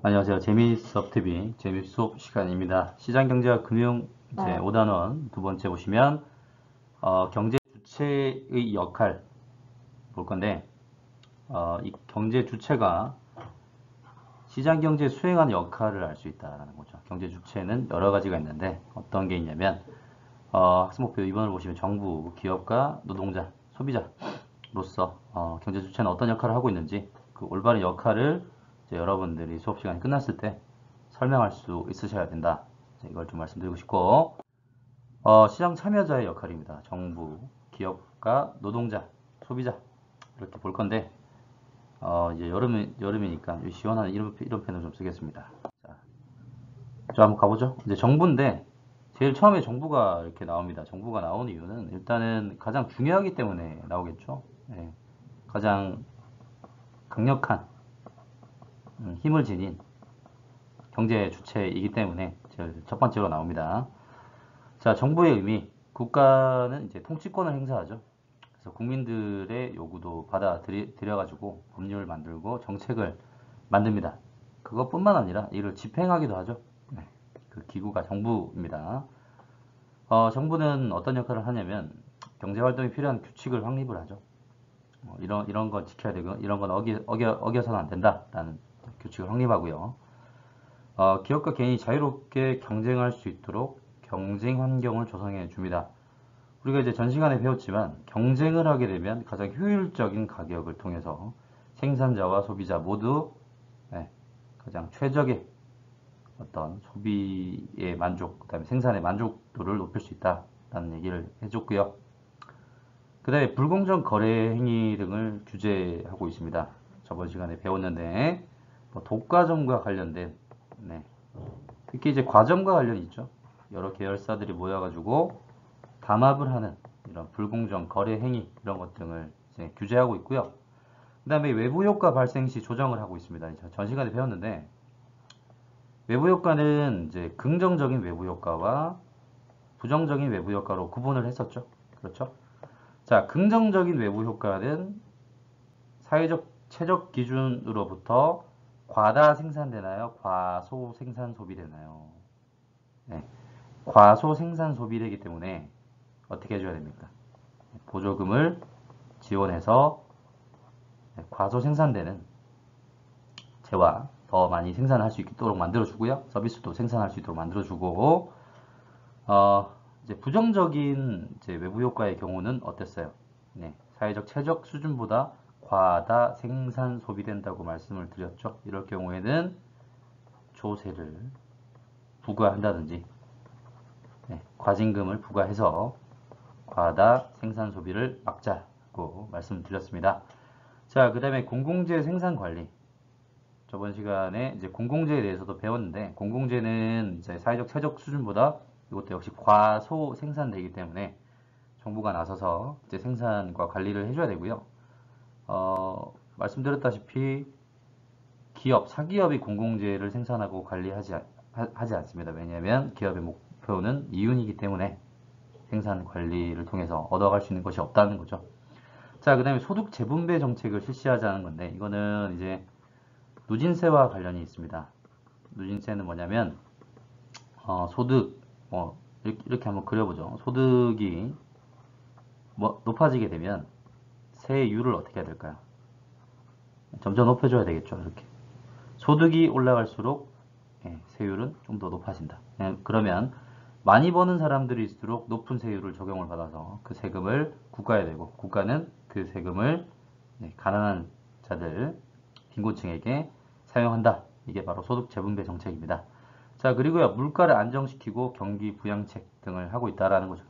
안녕하세요. 재미수업TV 재미수업 시간입니다. 시장경제와 금융 이제 5단원 두 번째 보시면 경제 주체의 역할 볼 건데 이 경제 주체가 시장경제 수행하는 역할을 알 수 있다는 거죠. 경제 주체는 여러 가지가 있는데 어떤 게 있냐면 학습목표 2번을 보시면 정부, 기업가, 노동자, 소비자로서 경제 주체는 어떤 역할을 하고 있는지 그 올바른 역할을 이제 여러분들이 수업 시간이 끝났을 때 설명할 수 있으셔야 된다. 이걸 좀 말씀드리고 싶고, 시장 참여자의 역할입니다. 정부, 기업가, 노동자, 소비자 이렇게 볼 건데, 이제 여름이니까 시원한 이런 펜을 좀 쓰겠습니다. 자, 한번 가보죠. 이제 정부인데 제일 처음에 정부가 이렇게 나옵니다. 정부가 나온 이유는 일단은 가장 중요하기 때문에 나오겠죠. 예, 가장 강력한 힘을 지닌 경제 주체이기 때문에 제일 첫 번째로 나옵니다. 자, 정부의 의미. 국가는 이제 통치권을 행사하죠. 그래서 국민들의 요구도 받아들여가지고 법률을 만들고 정책을 만듭니다. 그것뿐만 아니라 이를 집행하기도 하죠. 네, 그 기구가 정부입니다. 정부는 어떤 역할을 하냐면 경제 활동에 필요한 규칙을 확립을 하죠. 이런 건 지켜야 되고 이런 건 어겨서는 안 된다라는 규칙을 확립하고요. 기업과 개인이 자유롭게 경쟁할 수 있도록 경쟁 환경을 조성해 줍니다. 우리가 이제 전 시간에 배웠지만 경쟁을 하게 되면 가장 효율적인 가격을 통해서 생산자와 소비자 모두 네, 가장 최적의 어떤 소비의 만족, 그다음에 생산의 만족도를 높일 수 있다라는 얘기를 해줬고요. 그다음에 불공정 거래 행위 등을 규제하고 있습니다. 저번 시간에 배웠는데 뭐 독과점과 관련된 네, 특히 이제 과점과 관련이 있죠. 여러 계열사들이 모여가지고 담합을 하는 이런 불공정 거래 행위 이런 것 등을 이제 규제하고 있고요. 그 다음에 외부 효과 발생 시 조정을 하고 있습니다. 전 시간에 배웠는데 외부 효과는 이제 긍정적인 외부 효과와 부정적인 외부 효과로 구분을 했었죠. 그렇죠? 자, 긍정적인 외부 효과는 사회적 최적 기준으로부터 과다 생산되나요? 과소 생산 소비되나요? 네, 과소 생산 소비되기 때문에 어떻게 해줘야 됩니까? 보조금을 지원해서 과소 생산되는 재화 더 많이 생산할 수 있도록 만들어주고요. 서비스도 생산할 수 있도록 만들어주고, 이제 부정적인 이제 외부 효과의 경우는 어땠어요? 네, 사회적 최적 수준보다 과다 생산 소비된다고 말씀을 드렸죠. 이럴 경우에는 조세를 부과한다든지, 네, 과징금을 부과해서 과다 생산 소비를 막자고 말씀드렸습니다. 자, 그 다음에 공공재 생산 관리. 저번 시간에 이제 공공재에 대해서도 배웠는데, 공공재는 이제 사회적 최적 수준보다 이것도 역시 과소 생산되기 때문에 정부가 나서서 이제 생산과 관리를 해줘야 되고요. 말씀드렸다시피 사기업이 공공재를 생산하고 하지 않습니다. 왜냐하면 기업의 목표는 이윤이기 때문에 생산 관리를 통해서 얻어갈 수 있는 것이 없다는 거죠. 자, 그 다음에 소득 재분배 정책을 실시하자는 건데, 이거는 이제 누진세와 관련이 있습니다. 누진세는 뭐냐면, 소득, 이렇게 한번 그려보죠. 소득이 높아지게 되면 세율을 어떻게 해야 될까요? 점점 높여줘야 되겠죠. 이렇게. 소득이 올라갈수록 세율은 좀 더 높아진다. 그러면 많이 버는 사람들일수록 높은 세율을 적용을 받아서 그 세금을 국가에 내고 국가는 그 세금을 가난한 자들, 빈곤층에게 사용한다. 이게 바로 소득 재분배 정책입니다. 자, 그리고요, 물가를 안정시키고 경기 부양책 등을 하고 있다라는 거죠.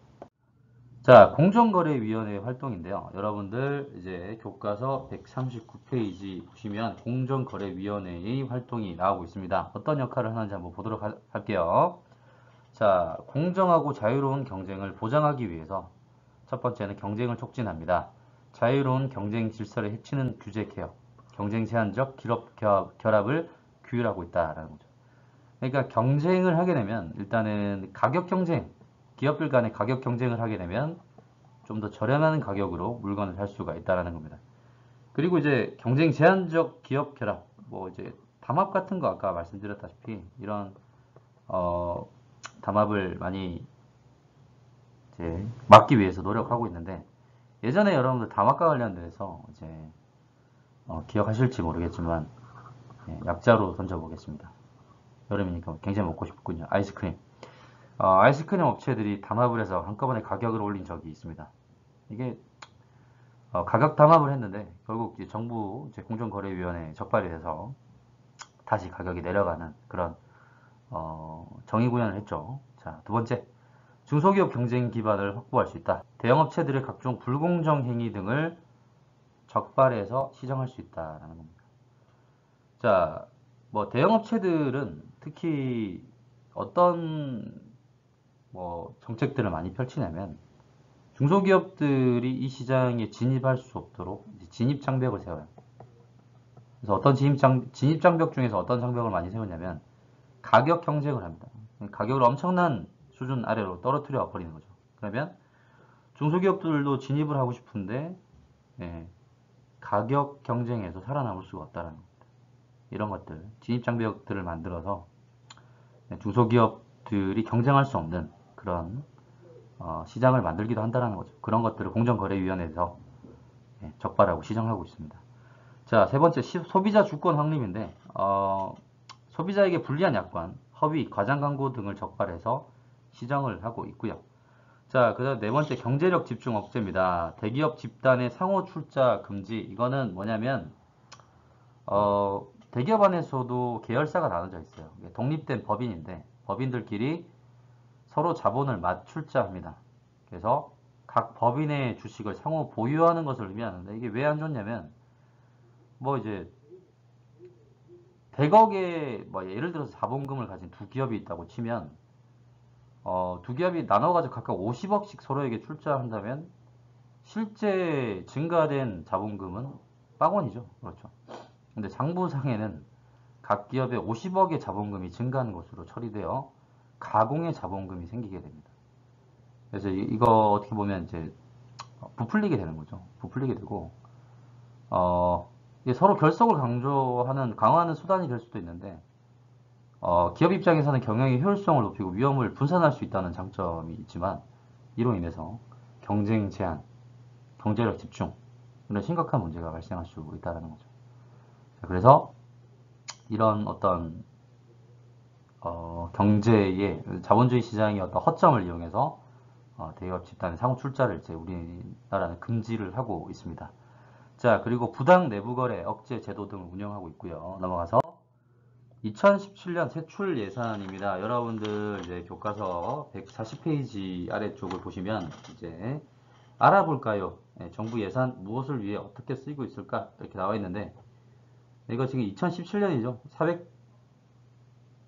자, 공정거래위원회 활동인데요. 여러분들 이제 교과서 139페이지 보시면 공정거래위원회의 활동이 나오고 있습니다. 어떤 역할을 하는지 한번 보도록 할게요. 자, 공정하고 자유로운 경쟁을 보장하기 위해서 첫 번째는 경쟁을 촉진합니다. 자유로운 경쟁 질서를 해치는 규제 개혁, 경쟁 제한적 기업 결합을 규율하고 있다라는 거죠. 그러니까 경쟁을 하게 되면 일단은 가격 경쟁, 기업들 간의 가격 경쟁을 하게 되면 좀 더 저렴한 가격으로 물건을 살 수가 있다라는 겁니다. 그리고 이제 경쟁 제한적 기업 결합, 뭐 이제 담합 같은 거 아까 말씀드렸다시피 이런 담합을 많이 이제 막기 위해서 노력하고 있는데 예전에 여러분들 담합과 관련돼서 이제 기억하실지 모르겠지만 약자로 던져보겠습니다. 여름이니까 굉장히 먹고 싶군요. 아이스크림. 아이스크림 업체들이 담합을 해서 한꺼번에 가격을 올린 적이 있습니다. 이게 가격 담합을 했는데 결국 이제 정부 이제 공정거래위원회에 적발이 돼서 다시 가격이 내려가는 그런 정의 구현을 했죠. 자, 두 번째, 중소기업 경쟁 기반을 확보할 수 있다. 대형업체들의 각종 불공정 행위 등을 적발해서 시정할 수 있다라는 겁니다. 자, 뭐 대형업체들은 특히 어떤 정책들을 많이 펼치냐면 중소기업들이 이 시장에 진입할 수 없도록 진입 장벽을 세워요. 그래서 어떤 진입 장벽 중에서 어떤 장벽을 많이 세우냐면 가격 경쟁을 합니다. 가격을 엄청난 수준 아래로 떨어뜨려 버리는 거죠. 그러면 중소기업들도 진입을 하고 싶은데 가격 경쟁에서 살아남을 수가 없다는 겁니다. 이런 것들, 진입 장벽들을 만들어서 중소기업들이 경쟁할 수 없는 그런 시장을 만들기도 한다는 거죠. 그런 것들을 공정거래위원회에서 적발하고 시정하고 있습니다. 자, 세 번째, 소비자 주권 확립인데 소비자에게 불리한 약관, 허위, 과장 광고 등을 적발해서 시정을 하고 있고요. 자, 그다음 네 번째, 경제력 집중 억제입니다. 대기업 집단의 상호 출자 금지. 이거는 뭐냐면 대기업 안에서도 계열사가 나눠져 있어요. 독립된 법인인데 법인들끼리 서로 자본을 맞출자합니다. 그래서 각 법인의 주식을 상호 보유하는 것을 의미하는데 이게 왜 안 좋냐면 이제 100억의 예를 들어서 자본금을 가진 두 기업이 있다고 치면 두 기업이 나눠가지고 각각 50억씩 서로에게 출자한다면 실제 증가된 자본금은 빵원이죠. 그렇죠. 근데 장부상에는 각 기업의 50억의 자본금이 증가하는 것으로 처리되어 가공의 자본금이 생기게 됩니다. 그래서 이거 어떻게 보면 이제 부풀리게 되는 거죠. 부풀리게 되고 이게 서로 결속을 강화하는 수단이 될 수도 있는데 기업 입장에서는 경영의 효율성을 높이고 위험을 분산할 수 있다는 장점이 있지만 이로 인해서 경쟁 제한, 경제력 집중 이런 심각한 문제가 발생할 수 있다는 거죠. 그래서 이런 어떤 경제의 자본주의 시장의 어떤 허점을 이용해서 대기업 집단의 상호 출자를 이제 우리나라는 금지를 하고 있습니다. 자, 그리고 부당 내부 거래 억제 제도 등을 운영하고 있고요. 넘어가서 2017년 세출 예산입니다. 여러분들 이제 교과서 140페이지 아래쪽을 보시면 이제 알아볼까요? 정부 예산 무엇을 위해 어떻게 쓰이고 있을까? 이렇게 나와 있는데 이거 지금 2017년이죠.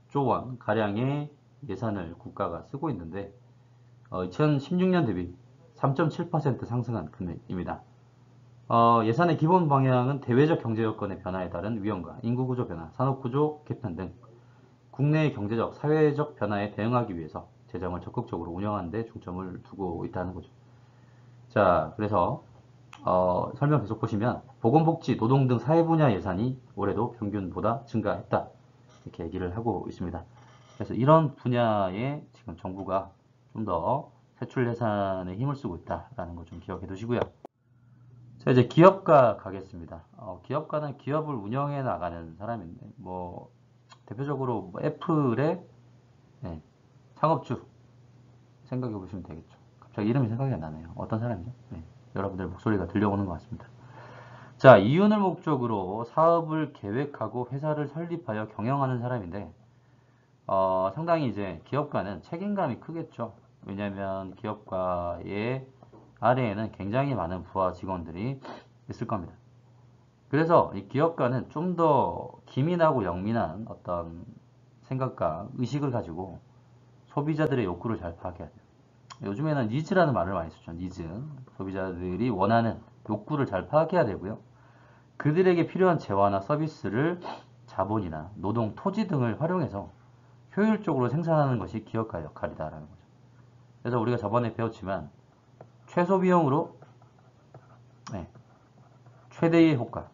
400조 원 가량의 예산을 국가가 쓰고 있는데 2016년 대비 3.7% 상승한 금액입니다. 예산의 기본 방향은 대외적 경제 여건의 변화에 따른 위험과 인구구조 변화, 산업구조 개편 등 국내의 경제적, 사회적 변화에 대응하기 위해서 재정을 적극적으로 운영하는 데 중점을 두고 있다는 거죠. 자, 그래서 설명 계속 보시면 보건복지, 노동 등 사회 분야 예산이 올해도 평균보다 증가했다. 이렇게 얘기를 하고 있습니다. 그래서 이런 분야에 지금 정부가 좀 더 세출 예산에 힘을 쓰고 있다라는 거 좀 기억해 두시고요. 자, 이제 기업가 가겠습니다. 기업가는 기업을 운영해 나가는 사람인데, 대표적으로 애플의 창업주 생각해 보시면 되겠죠. 갑자기 이름이 생각이 안 나네요. 어떤 사람이죠? 여러분들 목소리가 들려오는 것 같습니다. 자, 이윤을 목적으로 사업을 계획하고 회사를 설립하여 경영하는 사람인데, 상당히 이제 기업가는 책임감이 크겠죠. 왜냐하면 기업가의 아래에는 굉장히 많은 부하 직원들이 있을 겁니다. 그래서 이 기업가는 좀 더 기민하고 영민한 어떤 생각과 의식을 가지고 소비자들의 욕구를 잘 파악해야 돼요. 요즘에는 니즈라는 말을 많이 쓰죠. 니즈. 소비자들이 원하는 욕구를 잘 파악해야 되고요. 그들에게 필요한 재화나 서비스를 자본이나 노동, 토지 등을 활용해서 효율적으로 생산하는 것이 기업가의 역할이다라는 거죠. 그래서 우리가 저번에 배웠지만 최소 비용으로 최대의 효과,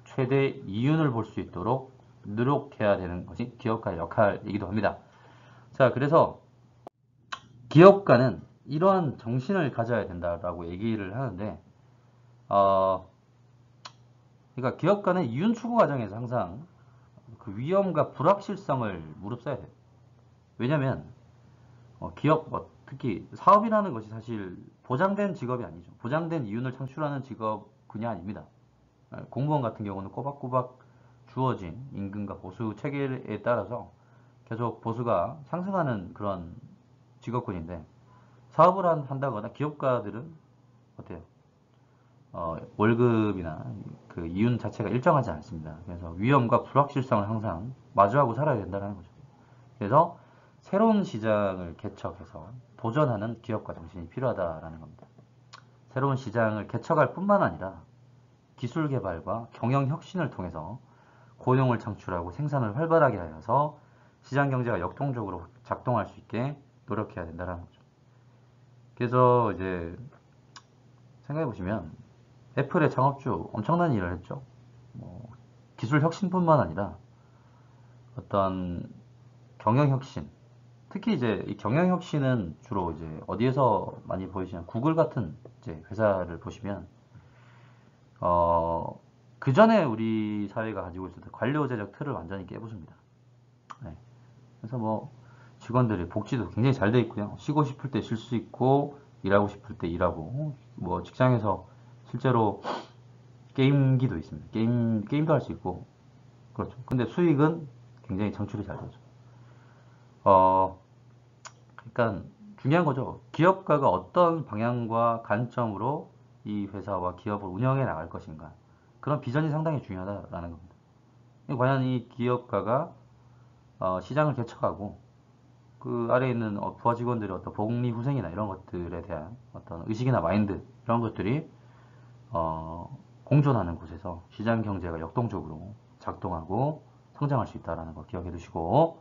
최대 이윤을 볼 수 있도록 노력해야 되는 것이 기업가의 역할이기도 합니다. 자, 그래서 기업가는 이러한 정신을 가져야 된다라고 얘기를 하는데, 그러니까 기업가는 이윤 추구 과정에서 항상 그 위험과 불확실성을 무릅써야 돼요. 왜냐면 기업, 특히 사업이라는 것이 사실 보장된 직업이 아니죠. 보장된 이윤을 창출하는 직업군이 아닙니다. 공무원 같은 경우는 꼬박꼬박 주어진 임금과 보수 체계에 따라서 계속 보수가 상승하는 그런 직업군인데, 사업을 한다거나 기업가들은 어때요? 월급이나 그 이윤 자체가 일정하지 않습니다. 그래서 위험과 불확실성을 항상 마주하고 살아야 된다는 거죠. 그래서 새로운 시장을 개척해서 도전하는 기업가 정신이 필요하다라는 겁니다. 새로운 시장을 개척할 뿐만 아니라 기술 개발과 경영 혁신을 통해서 고용을 창출하고 생산을 활발하게 하여서 시장 경제가 역동적으로 작동할 수 있게 노력해야 된다는 거죠. 그래서 이제 생각해 보시면 애플의 창업주 엄청난 일을 했죠. 기술 혁신뿐만 아니라 어떤 경영 혁신, 특히 이제 이 경영 혁신은 주로 이제 어디에서 많이 보이시냐? 구글 같은 이제 회사를 보시면 그 전에 우리 사회가 가지고 있었던 관료제적 틀을 완전히 깨부숩니다. 네. 그래서 직원들의 복지도 굉장히 잘 돼 있고요. 쉬고 싶을 때 쉴 수 있고 일하고 싶을 때 일하고 직장에서 실제로 게임기도 있습니다. 게임도 할 수 있고 그렇죠. 근데 수익은 굉장히 창출이 잘 되죠. 그러니까 중요한 거죠. 기업가가 어떤 방향과 관점으로 이 회사와 기업을 운영해 나갈 것인가. 그런 비전이 상당히 중요하다라는 겁니다. 과연 이 기업가가 시장을 개척하고 그 아래에 있는 부하 직원들의 어떤 복리 후생이나 이런 것들에 대한 어떤 의식이나 마인드 이런 것들이 공존하는 곳에서 시장 경제가 역동적으로 작동하고 성장할 수 있다는 거 기억해 두시고,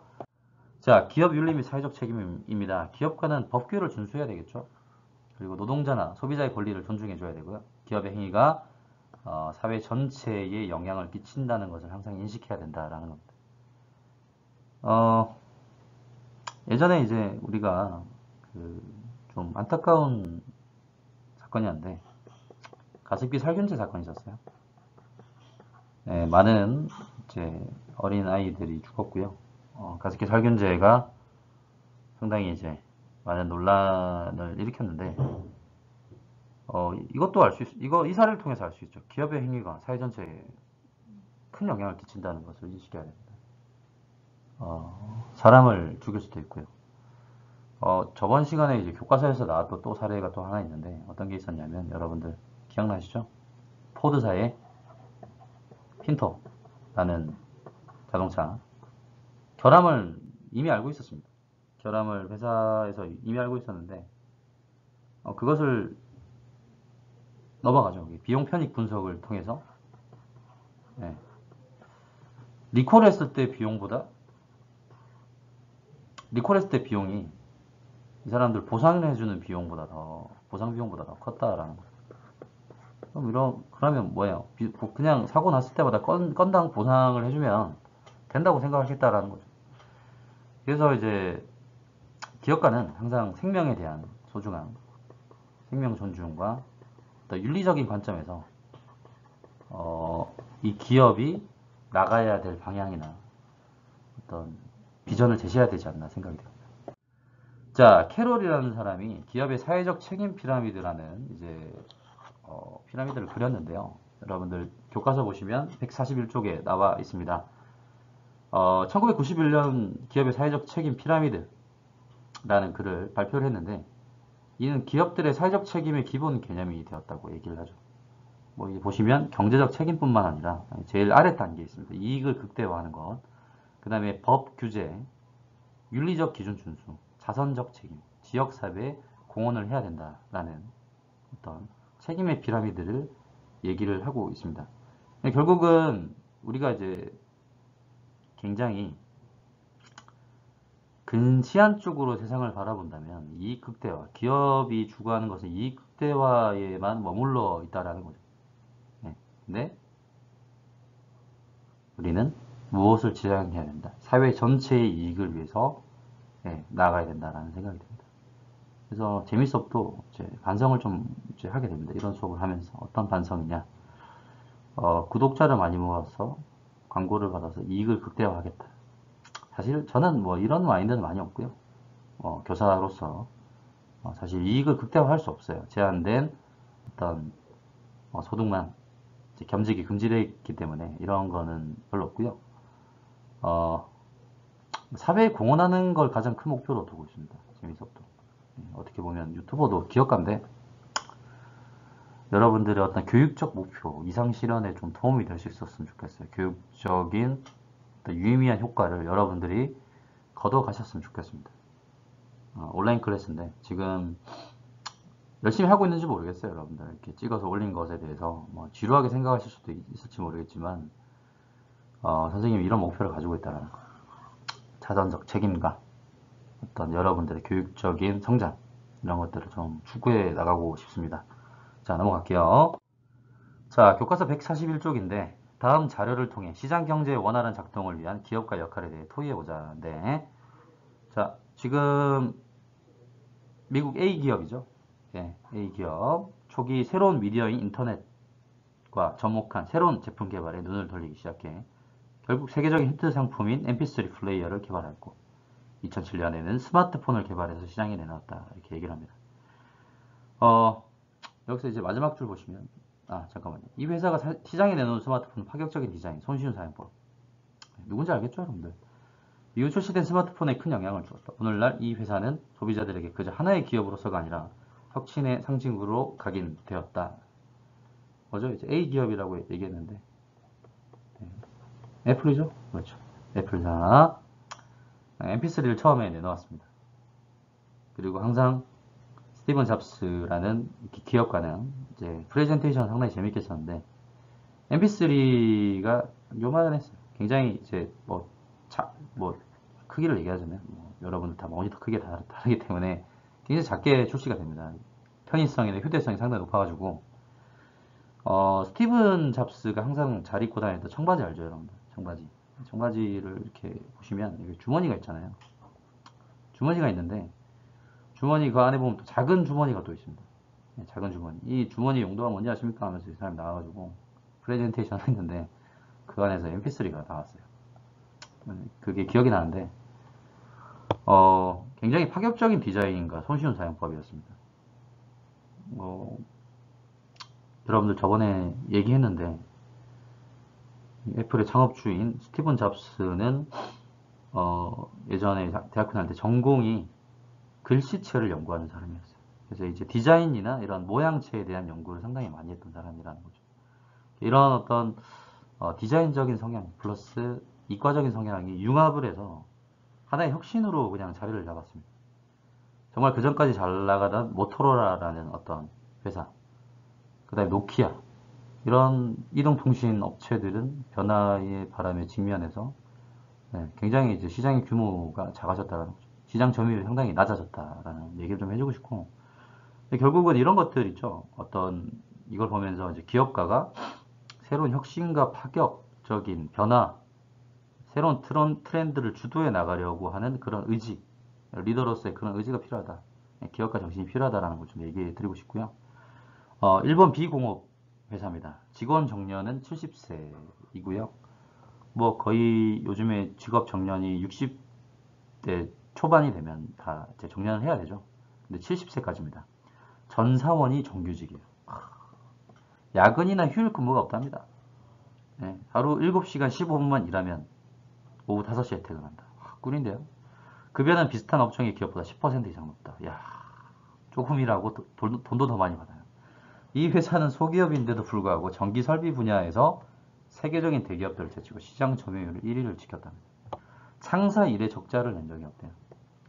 자, 기업 윤리 및 사회적 책임입니다. 기업가는 법규를 준수해야 되겠죠. 그리고 노동자나 소비자의 권리를 존중해 줘야 되고요. 기업의 행위가 사회 전체에 영향을 끼친다는 것을 항상 인식해야 된다라는 겁니다. 예전에 이제 우리가 좀 안타까운 사건이었는데 가습기 살균제 사건이 있었어요. 네, 많은 이제 어린 아이들이 죽었고요. 가습기 살균제가 상당히 이제 많은 논란을 일으켰는데, 이것도 이 사례를 통해서 알 수 있죠. 기업의 행위가 사회 전체에 큰 영향을 끼친다는 것을 인식해야 됩니다. 사람을 죽일 수도 있고요. 저번 시간에 이제 교과서에서 나왔던 또 사례가 또 하나 있는데, 어떤 게 있었냐면, 여러분들 기억나시죠? 포드사의 핀터라는 자동차. 결함을 이미 알고 있었습니다. 결함을 회사에서 이미 알고 있었는데, 그것을 넘어가죠. 비용 편익 분석을 통해서. 네. 리콜했을 때 비용이 이 사람들 보상을 해주는 보상 비용보다 더 컸다라는 거예요. 그러면 뭐예요? 그냥 사고 났을 때마다 건당 보상을 해주면 된다고 생각하겠다라는 거죠. 그래서 이제 기업가는 항상 생명에 대한 소중함, 생명 존중과 또 윤리적인 관점에서 이 기업이 나가야 될 방향이나 어떤 비전을 제시해야 되지 않나 생각이 듭니다. 자, 캐롤이라는 사람이 기업의 사회적 책임 피라미드라는 이제 피라미드를 그렸는데요. 여러분들 교과서 보시면 141쪽에 나와 있습니다. 1991년 기업의 사회적 책임 피라미드라는 글을 발표를 했는데, 이는 기업들의 사회적 책임의 기본 개념이 되었다고 얘기를 하죠. 이제 보시면 경제적 책임뿐만 아니라 제일 아래 단계에 있습니다. 이익을 극대화하는 것, 그 다음에 법 규제, 윤리적 기준 준수, 자선적 책임, 지역사회에 공헌을 해야 된다라는 어떤 책임의 피라미드를 얘기를 하고 있습니다. 결국은 우리가 이제 굉장히 근시안 쪽으로 세상을 바라본다면 이익 극대화, 기업이 추구하는 것은 이익 극대화에만 머물러 있다라는 거죠. 네. 근데 우리는 무엇을 지향해야 된다. 사회 전체의 이익을 위해서 나아가야 된다라는 생각이 듭니다. 그래서 재미수업도 이제 반성을 좀 이제 하게 됩니다. 이런 수업을 하면서 어떤 반성이냐? 구독자를 많이 모아서 광고를 받아서 이익을 극대화하겠다. 사실 저는 뭐 이런 마인드는 많이 없고요. 교사로서 사실 이익을 극대화할 수 없어요. 제한된 어떤 소득만 겸직이 금지되어 있기 때문에 이런 거는 별로 없고요. 사회에 공헌하는 걸 가장 큰 목표로 두고 있습니다. 재미수업도. 어떻게 보면 유튜버도 기업가인데 여러분들의 어떤 교육적 목표 이상 실현에 좀 도움이 될 수 있었으면 좋겠어요. 교육적인 어떤 유의미한 효과를 여러분들이 거둬 가셨으면 좋겠습니다. 온라인 클래스인데 지금 열심히 하고 있는지 모르겠어요. 여러분들 이렇게 찍어서 올린 것에 대해서 뭐 지루하게 생각하실 수도 있을지 모르겠지만 선생님이 이런 목표를 가지고 있다는 거, 자선적 책임과 어떤 여러분들의 교육적인 성장 이런 것들을 좀 추구해 나가고 싶습니다. 자, 넘어갈게요. 자, 교과서 141쪽인데 다음 자료를 통해 시장경제의 원활한 작동을 위한 기업가 역할에 대해 토의해보자인데, 자, 지금 미국 A기업이죠. A기업 초기 새로운 미디어인 인터넷과 접목한 새로운 제품 개발에 눈을 돌리기 시작해 결국 세계적인 히트 상품인 MP3 플레이어를 개발했고 2007년에는 스마트폰을 개발해서 시장에 내놨다 이렇게 얘기를 합니다. 여기서 이제 마지막 줄 보시면 잠깐만요. 이 회사가 시장에 내놓은 스마트폰 파격적인 디자인, 손쉬운 사용법. 누군지 알겠죠, 여러분들? 미국 출시된 스마트폰에 큰 영향을 주었다. 오늘날 이 회사는 소비자들에게 그저 하나의 기업으로서가 아니라 혁신의 상징으로 각인되었다. 뭐죠? 이제 A 기업이라고 얘기했는데 애플이죠? 그렇죠. 애플사 MP3를 처음에 내놓았습니다. 그리고 항상 스티븐 잡스라는 기업가는 이제 프레젠테이션을 상당히 재밌게 했었는데 MP3가 요만했어요. 굉장히 이제 뭐 크기를 얘기하자면 여러분들 다 모니터 크기 다르기 때문에 굉장히 작게 출시가 됩니다. 편의성이나 휴대성이 상당히 높아가지고 스티븐 잡스가 항상 잘 입고 다니던 청바지 알죠, 여러분들? 청바지를 이렇게 보시면 여기 주머니가 있잖아요. 주머니가 있는데 주머니 그 안에 보면 또 작은 주머니가 또 있습니다. 작은 주머니. 이 주머니 용도가 뭔지 아십니까? 하면서 이 사람이 나와가지고 프레젠테이션 했는데 그 안에서 MP3가 나왔어요. 그게 기억이 나는데 굉장히 파격적인 디자인과 손쉬운 사용법이었습니다. 여러분들 저번에 얘기했는데 애플의 창업주인 스티븐 잡스는 예전에 대학교 다닐 때 전공이 글씨체를 연구하는 사람이었어요. 그래서 이제 디자인이나 이런 모양체에 대한 연구를 상당히 많이 했던 사람이라는 거죠. 이런 어떤 디자인적인 성향 플러스 이과적인 성향이 융합을 해서 하나의 혁신으로 그냥 자리를 잡았습니다. 정말 그 전까지 잘 나가던 모토로라라는 어떤 회사, 그 다음에 노키아, 이런 이동통신 업체들은 변화의 바람에 직면해서 굉장히 이제 시장의 규모가 작아졌다는 거죠. 시장 점유율이 상당히 낮아졌다라는 얘기를 좀 해주고 싶고, 결국은 이런 것들 있죠. 어떤 이걸 보면서 이제 기업가가 새로운 혁신과 파격적인 변화, 새로운 트렌드를 주도해 나가려고 하는 그런 의지, 리더로서의 그런 의지가 필요하다. 기업가 정신이 필요하다라는 걸 좀 얘기해 드리고 싶고요. 일본 비공업 회사입니다. 직원 정년은 70세이고요. 뭐 거의 요즘에 직업 정년이 60대 초반이 되면 다 이제 정년을 해야 되죠. 근데 70세까지입니다. 전 사원이 정규직이에요. 야근이나 휴일 근무가 없답니다. 하루 7시간 15분만 일하면 오후 5시에 퇴근한다. 꿀인데요. 급여는 비슷한 업종의 기업보다 10% 이상 높다. 야, 조금 일하고 돈도 더 많이 받아요. 이 회사는 소기업인데도 불구하고 전기 설비 분야에서 세계적인 대기업들을 제치고 시장 점유율 1위를 지켰답니다. 창사 이래 적자를 낸 적이 없대요.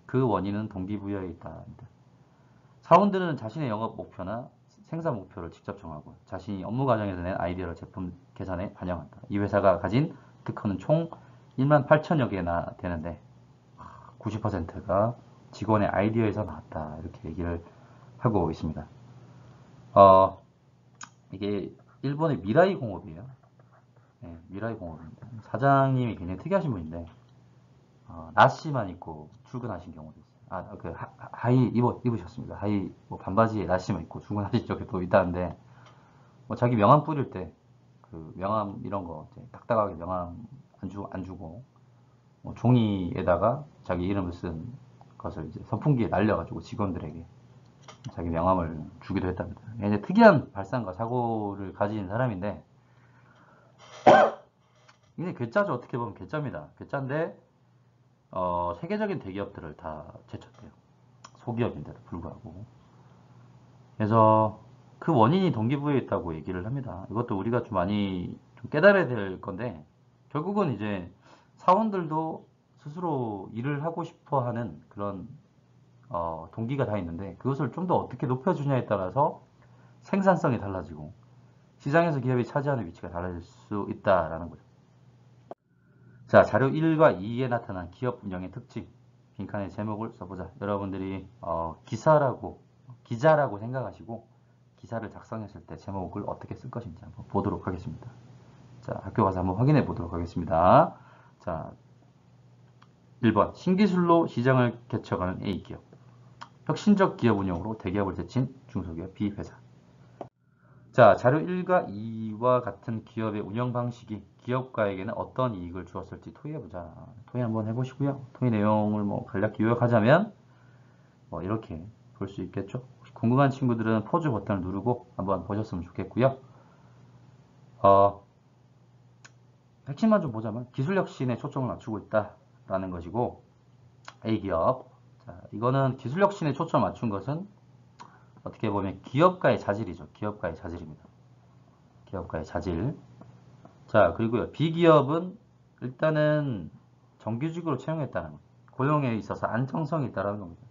그 원인은 동기부여에 있답니다. 사원들은 자신의 영업 목표나 생산 목표를 직접 정하고 자신이 업무 과정에서 낸 아이디어를 제품 계산에 반영한다. 이 회사가 가진 특허는 총 1만 8천여 개나 되는데 90%가 직원의 아이디어에서 나왔다. 이렇게 얘기를 하고 있습니다. 이게 일본의 미라이 공업이에요. 예, 미라이 공업입니다. 사장님이 굉장히 특이하신 분인데 나시만 입고 출근하신 경우도 있어요. 그 하이 입으셨습니다. 하이 뭐 반바지에 나시만 입고 출근하신 적이 또 있다는데 뭐 자기 명함 뿌릴 때 그 명함 이런 거 이제 딱딱하게 명함 안 주고 뭐 종이에다가 자기 이름을 쓴 것을 이제 선풍기에 날려가지고 직원들에게 자기 명함을 주기도 했답니다. 이제 특이한 발상과 사고를 가진 사람인데 이게 괴짜죠. 어떻게 보면 괴짜입니다. 괴짜인데 세계적인 대기업들을 다 제쳤대요. 소기업인데도 불구하고. 그래서 그 원인이 동기부여에 있다고 얘기를 합니다. 이것도 우리가 좀 많이 좀 깨달아야 될 건데 결국은 이제 사원들도 스스로 일을 하고 싶어 하는 그런 동기가 다 있는데 그것을 좀 더 어떻게 높여주냐에 따라서 생산성이 달라지고 시장에서 기업이 차지하는 위치가 달라질 수 있다라는 거죠. 자, 자료 1과 2에 나타난 기업 운영의 특징. 빈칸에 제목을 써보자. 여러분들이 기자라고 생각하시고 기사를 작성했을 때 제목을 어떻게 쓸 것인지 한번 보도록 하겠습니다. 자, 학교 가서 한번 확인해 보도록 하겠습니다. 자, 1번. 신기술로 시장을 개척하는 A기업. 혁신적 기업 운영으로 대기업을 제친 중소기업 B회사. 자, 자료 1과 2와 같은 기업의 운영 방식이 기업가에게는 어떤 이익을 주었을지 토의해보자. 토의 한번 해보시고요. 토의 내용을 뭐 간략히 요약하자면 뭐 이렇게 볼 수 있겠죠. 혹시 궁금한 친구들은 포즈 버튼을 누르고 한번 보셨으면 좋겠고요. 핵심만 좀 보자면 기술 혁신에 초점을 맞추고 있다라는 것이고 A기업. 자, 이거는 기술 혁신에 초점을 맞춘 것은 어떻게 보면 기업가의 자질이죠. 기업가의 자질입니다. 기업가의 자질. 자, 그리고요. B기업은 일단은 정규직으로 채용했다는 것. 고용에 있어서 안정성이 있다는 겁니다.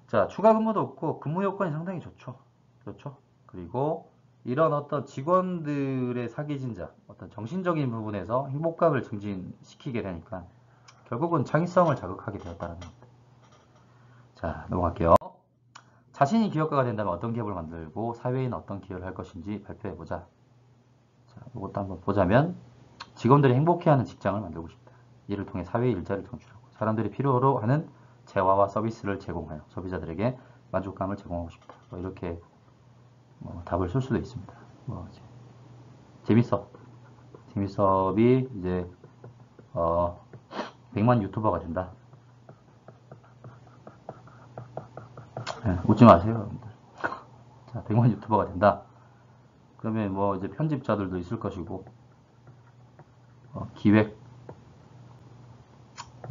자, 추가 근무도 없고 근무 요건이 상당히 좋죠. 그렇죠? 그리고 이런 어떤 직원들의 사기 진작, 어떤 정신적인 부분에서 행복감을 증진시키게 되니까 결국은 창의성을 자극하게 되었다는 겁니다. 자, 넘어갈게요. 자신이 기업가가 된다면 어떤 기업을 만들고 사회인 어떤 기여를 할 것인지 발표해보자. 자, 이것도 한번 보자면 직원들이 행복해하는 직장을 만들고 싶다. 이를 통해 사회의 일자리를 창출하고 사람들이 필요로 하는 재화와 서비스를 제공하여 소비자들에게 만족감을 제공하고 싶다. 뭐 이렇게 답을 쓸 수도 있습니다. 재밌업이 이제 100만 유튜버가 된다. 네, 웃지 마세요, 여러분들. 자, 100만 유튜버가 된다. 그러면 뭐 이제 편집자들도 있을 것이고 기획,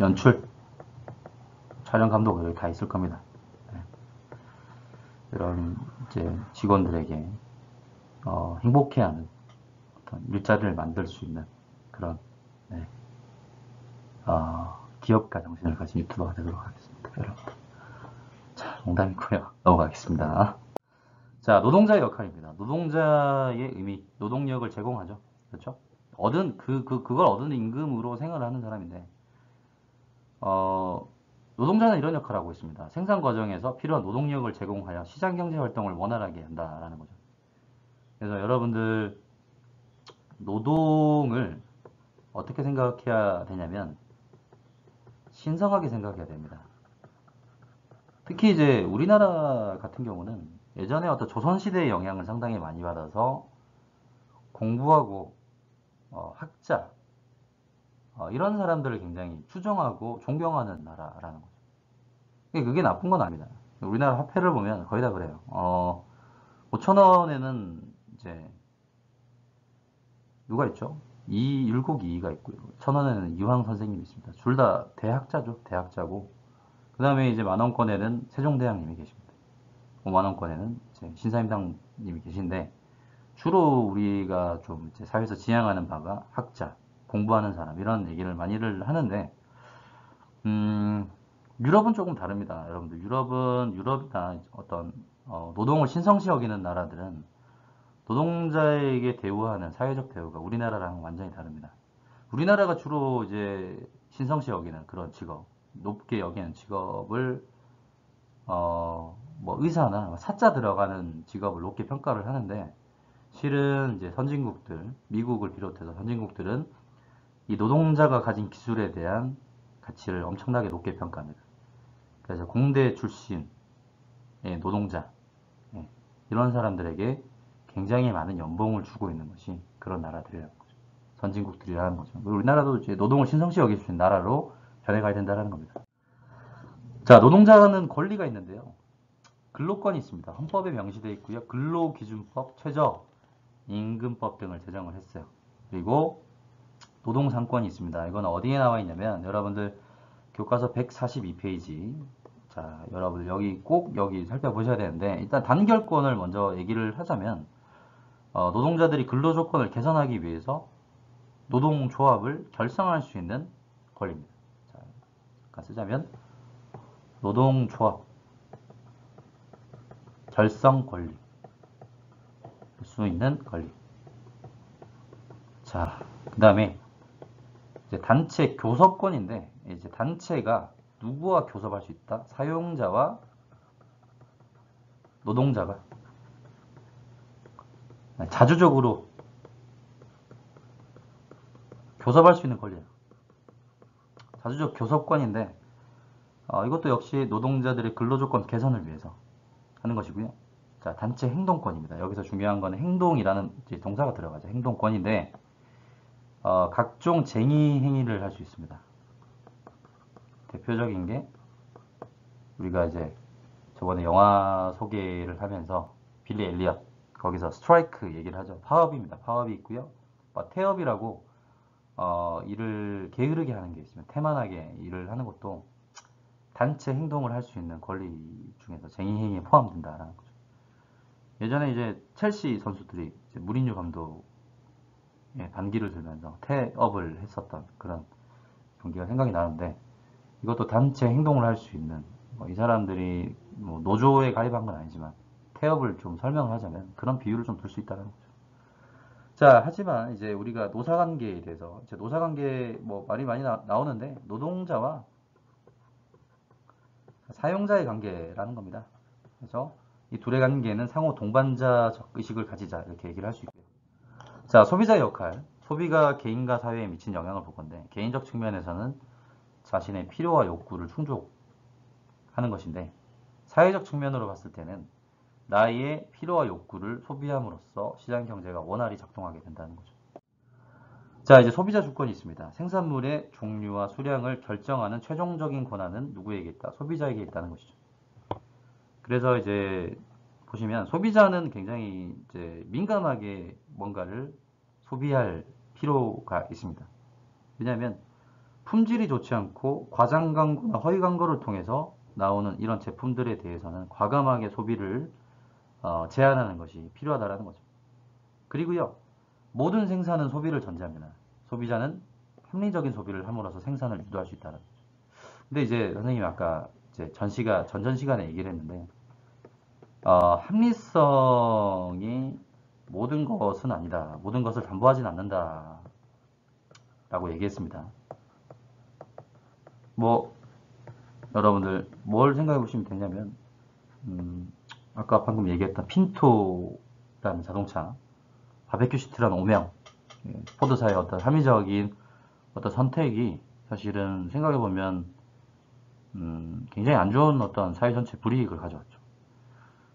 연출, 촬영 감독 여기 다 있을 겁니다. 네. 이런 이제 직원들에게 행복해하는 어떤 일자리를 만들 수 있는 그런 네. 기업가 정신을 가진 유튜버가 되도록 하겠습니다. 여러분. 자, 농담이고요. 넘어가겠습니다. 자, 노동자의 역할입니다. 노동자의 의미, 노동력을 제공하죠. 그렇죠? 그걸 얻은 임금으로 생활을 하는 사람인데, 노동자는 이런 역할을 하고 있습니다. 생산 과정에서 필요한 노동력을 제공하여 시장 경제 활동을 원활하게 한다라는 거죠. 그래서 여러분들 노동을 어떻게 생각해야 되냐면 신성하게 생각해야 됩니다. 특히 이제 우리나라 같은 경우는 예전에 어떤 조선시대의 영향을 상당히 많이 받아서 공부하고 학자 이런 사람들을 굉장히 추정하고 존경하는 나라라는 거죠. 그게 나쁜 건 아닙니다. 우리나라 화폐를 보면 거의 다 그래요. 5,000원에는 이제 누가 있죠? 율곡이이가 있고요. 1,000원에는 이황 선생님이 있습니다. 둘 다 대학자죠. 대학자고. 그 다음에 이제 만원권에는 세종대왕님이 계십니다. 5만원권에는 신사임당님이 계신데 주로 우리가 좀 이제 사회에서 지향하는 바가 학자, 공부하는 사람 이런 얘기를 많이들 하는데 유럽은 조금 다릅니다. 여러분들 유럽이나 어떤 노동을 신성시 여기는 나라들은 노동자에게 대우하는 사회적 대우가 우리나라랑 완전히 다릅니다. 우리나라가 주로 이제 신성시 여기는 그런 직업, 높게 여기는 직업을 뭐 의사나 사자 들어가는 직업을 높게 평가를 하는데 실은 이제 선진국들, 미국을 비롯해서 선진국들은 이 노동자가 가진 기술에 대한 가치를 엄청나게 높게 평가합니다. 그래서 공대 출신의 노동자, 예, 이런 사람들에게 굉장히 많은 연봉을 주고 있는 것이 그런 나라들이라는 거죠. 선진국들이라는 거죠. 우리나라도 이제 노동을 신성시 여길 수 있는 나라로 변해가야 된다는 겁니다. 자, 노동자는 권리가 있는데요. 근로권이 있습니다. 헌법에 명시되어 있고요. 근로기준법, 최저임금법 등을 제정을 했어요. 그리고 노동상권이 있습니다. 이건 어디에 나와 있냐면 여러분들 교과서 142페이지. 자, 여러분들 여기 살펴보셔야 되는데 일단 단결권을 먼저 얘기를 하자면 노동자들이 근로조건을 개선하기 위해서 노동조합을 결성할 수 있는 권리입니다. 자, 잠깐 쓰자면 노동조합 결성 권리, 할 수 있는 권리. 자, 그 다음에 이제 단체 교섭권인데 이제 단체가 누구와 교섭할 수 있다? 사용자와 노동자가 자주적으로 교섭할 수 있는 권리예요. 자주적 교섭권인데 이것도 역시 노동자들의 근로조건 개선을 위해서 하는 것이고요. 자, 단체 행동권입니다. 여기서 중요한 거는 행동이라는 이제 동사가 들어가죠. 행동권인데 각종 쟁의 행위를 할 수 있습니다. 대표적인 게 우리가 이제 저번에 영화 소개를 하면서 빌리 엘리엇 거기서 스트라이크 얘기를 하죠. 파업입니다. 파업이 있고요. 태업이라고 일을 게으르게 하는 게 있으면 태만하게 일을 하는 것도 단체 행동을 할 수 있는 권리 중에서 쟁의 행위에 포함된다라는 거죠. 예전에 이제 첼시 선수들이 이제 무리뉴 감독의 반기를 들면서 태업을 했었던 그런 경기가 생각이 나는데 이것도 단체 행동을 할 수 있는 이 사람들이 뭐 노조에 가입한 건 아니지만 태업을 좀 설명을 하자면 그런 비유를 좀 들 수 있다는 거죠. 자, 하지만 이제 우리가 노사관계에 대해서 이제 노사관계 뭐 말이 많이 나오는데 노동자와 사용자의 관계라는 겁니다. 그래서 이 둘의 관계는 상호 동반자적 의식을 가지자 이렇게 얘기를 할 수 있고요. 자, 소비자의 역할. 소비가 개인과 사회에 미친 영향을 볼 건데 개인적 측면에서는 자신의 필요와 욕구를 충족하는 것인데 사회적 측면으로 봤을 때는 나의 필요와 욕구를 소비함으로써 시장 경제가 원활히 작동하게 된다는 거죠. 자, 이제 소비자 주권이 있습니다. 생산물의 종류와 수량을 결정하는 최종적인 권한은 누구에게 있다? 소비자에게 있다는 것이죠. 그래서 이제 보시면 소비자는 굉장히 이제 민감하게 뭔가를 소비할 필요가 있습니다. 왜냐하면 품질이 좋지 않고 과장 광고나 허위 광고를 통해서 나오는 이런 제품들에 대해서는 과감하게 소비를 제한하는 것이 필요하다라는 거죠. 그리고요, 모든 생산은 소비를 전제합니다. 소비자는 합리적인 소비를 함으로써 생산을 유도할 수 있다는 거죠. 근데 이제 선생님이 아까 이제 전전 시간에 얘기를 했는데 합리성이 모든 것은 아니다. 모든 것을 담보하진 않는다. 라고 얘기했습니다. 뭐 여러분들 뭘 생각해 보시면 되냐면 아까 방금 얘기했던 핀토라는 자동차, 바베큐 시트라는 오명, 포드사의 어떤 합리적인 어떤 선택이 사실은 생각해 보면 굉장히 안 좋은 어떤 사회 전체 불이익을 가져왔죠.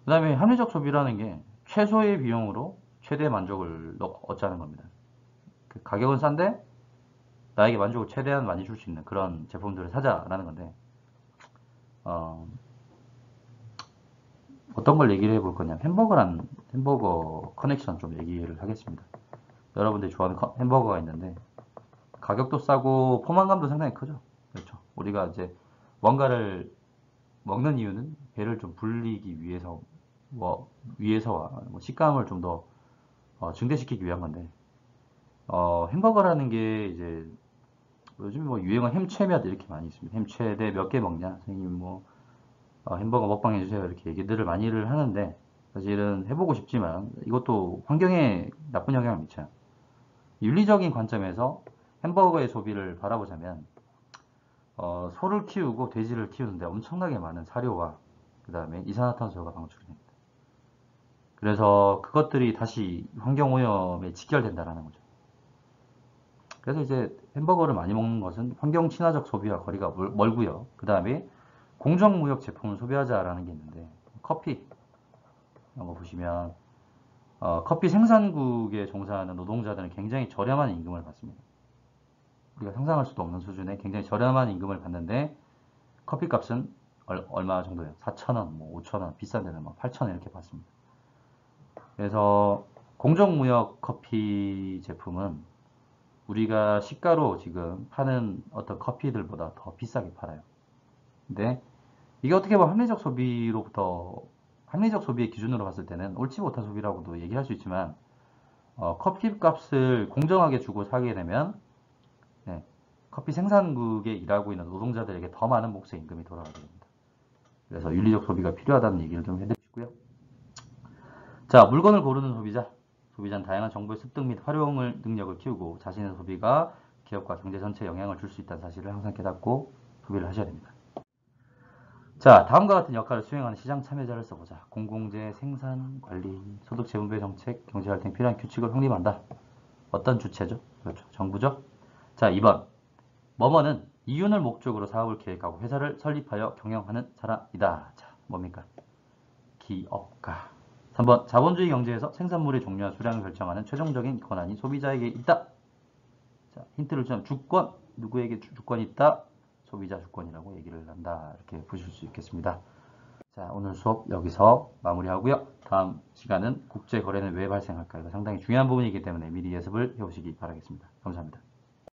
그 다음에 합리적 소비라는 게 최소의 비용으로 최대 만족을 얻자는 겁니다. 그 가격은 싼데 나에게 만족을 최대한 많이 줄 수 있는 그런 제품들을 사자라는 건데 어떤 걸 얘기를 해볼 거냐면 햄버거 커넥션 좀 얘기를 하겠습니다. 여러분들이 좋아하는 햄버거가 있는데 가격도 싸고 포만감도 상당히 크죠. 그렇죠. 우리가 이제 뭔가를 먹는 이유는 배를 좀 불리기 위해서 위해서와 식감을 좀 더 증대시키기 위한 건데 햄버거라는 게 이제 요즘 뭐 유행어 햄최몇 이렇게 많이 있습니다. 햄최대 몇 개 먹냐? 선생님 뭐 햄버거 먹방 해주세요 이렇게 얘기들을 많이를 하는데 사실은 해보고 싶지만 이것도 환경에 나쁜 영향을 미쳐요. 윤리적인 관점에서 햄버거의 소비를 바라보자면 소를 키우고 돼지를 키우는데 엄청나게 많은 사료와 그 다음에 이산화탄소가 방출이 됩니다. 그래서 그것들이 다시 환경오염에 직결된다라는 거죠. 그래서 이제 햄버거를 많이 먹는 것은 환경 친화적 소비와 거리가 멀고요. 그 다음에 공정무역 제품을 소비하자라는 게 있는데, 커피 이런 거 보시면 커피 생산국에 종사하는 노동자들은 굉장히 저렴한 임금을 받습니다. 우리가 상상할 수도 없는 수준의 굉장히 저렴한 임금을 받는데 커피 값은 얼마 정도예요? 4,000원, 뭐 5,000원, 비싼 데는 막 8,000원 이렇게 받습니다. 그래서 공정무역 커피 제품은 우리가 시가로 지금 파는 어떤 커피들보다 더 비싸게 팔아요. 근데 이게 어떻게 보면 합리적 소비의 기준으로 봤을 때는 옳지 못한 소비라고도 얘기할 수 있지만 커피 값을 공정하게 주고 사게 되면 네, 커피 생산국에 일하고 있는 노동자들에게 더 많은 몫의 임금이 돌아가게 됩니다. 그래서 윤리적 소비가 필요하다는 얘기를 좀 해드리고요. 자, 물건을 고르는 소비자. 소비자는 다양한 정보의 습득 및 활용 능력을 키우고 자신의 소비가 기업과 경제 전체에 영향을 줄 수 있다는 사실을 항상 깨닫고 소비를 하셔야 됩니다. 자, 다음과 같은 역할을 수행하는 시장 참여자를 써보자. 공공재, 생산, 관리, 소득 재분배 정책, 경제활동에 필요한 규칙을 확립한다. 어떤 주체죠? 그렇죠. 정부죠. 자, 2번. 뭐뭐는 이윤을 목적으로 사업을 계획하고 회사를 설립하여 경영하는 사람이다. 자, 뭡니까? 기업가. 3번. 자본주의 경제에서 생산물의 종류와 수량을 결정하는 최종적인 권한이 소비자에게 있다. 자, 힌트를 주면 주권. 누구에게 주권이 있다? 소비자 주권이라고 얘기를 한다. 이렇게 보실 수 있겠습니다. 자, 오늘 수업 여기서 마무리하고요. 다음 시간은 국제거래는 왜 발생할까? 이거 상당히 중요한 부분이기 때문에 미리 예습을 해오시기 바라겠습니다. 감사합니다.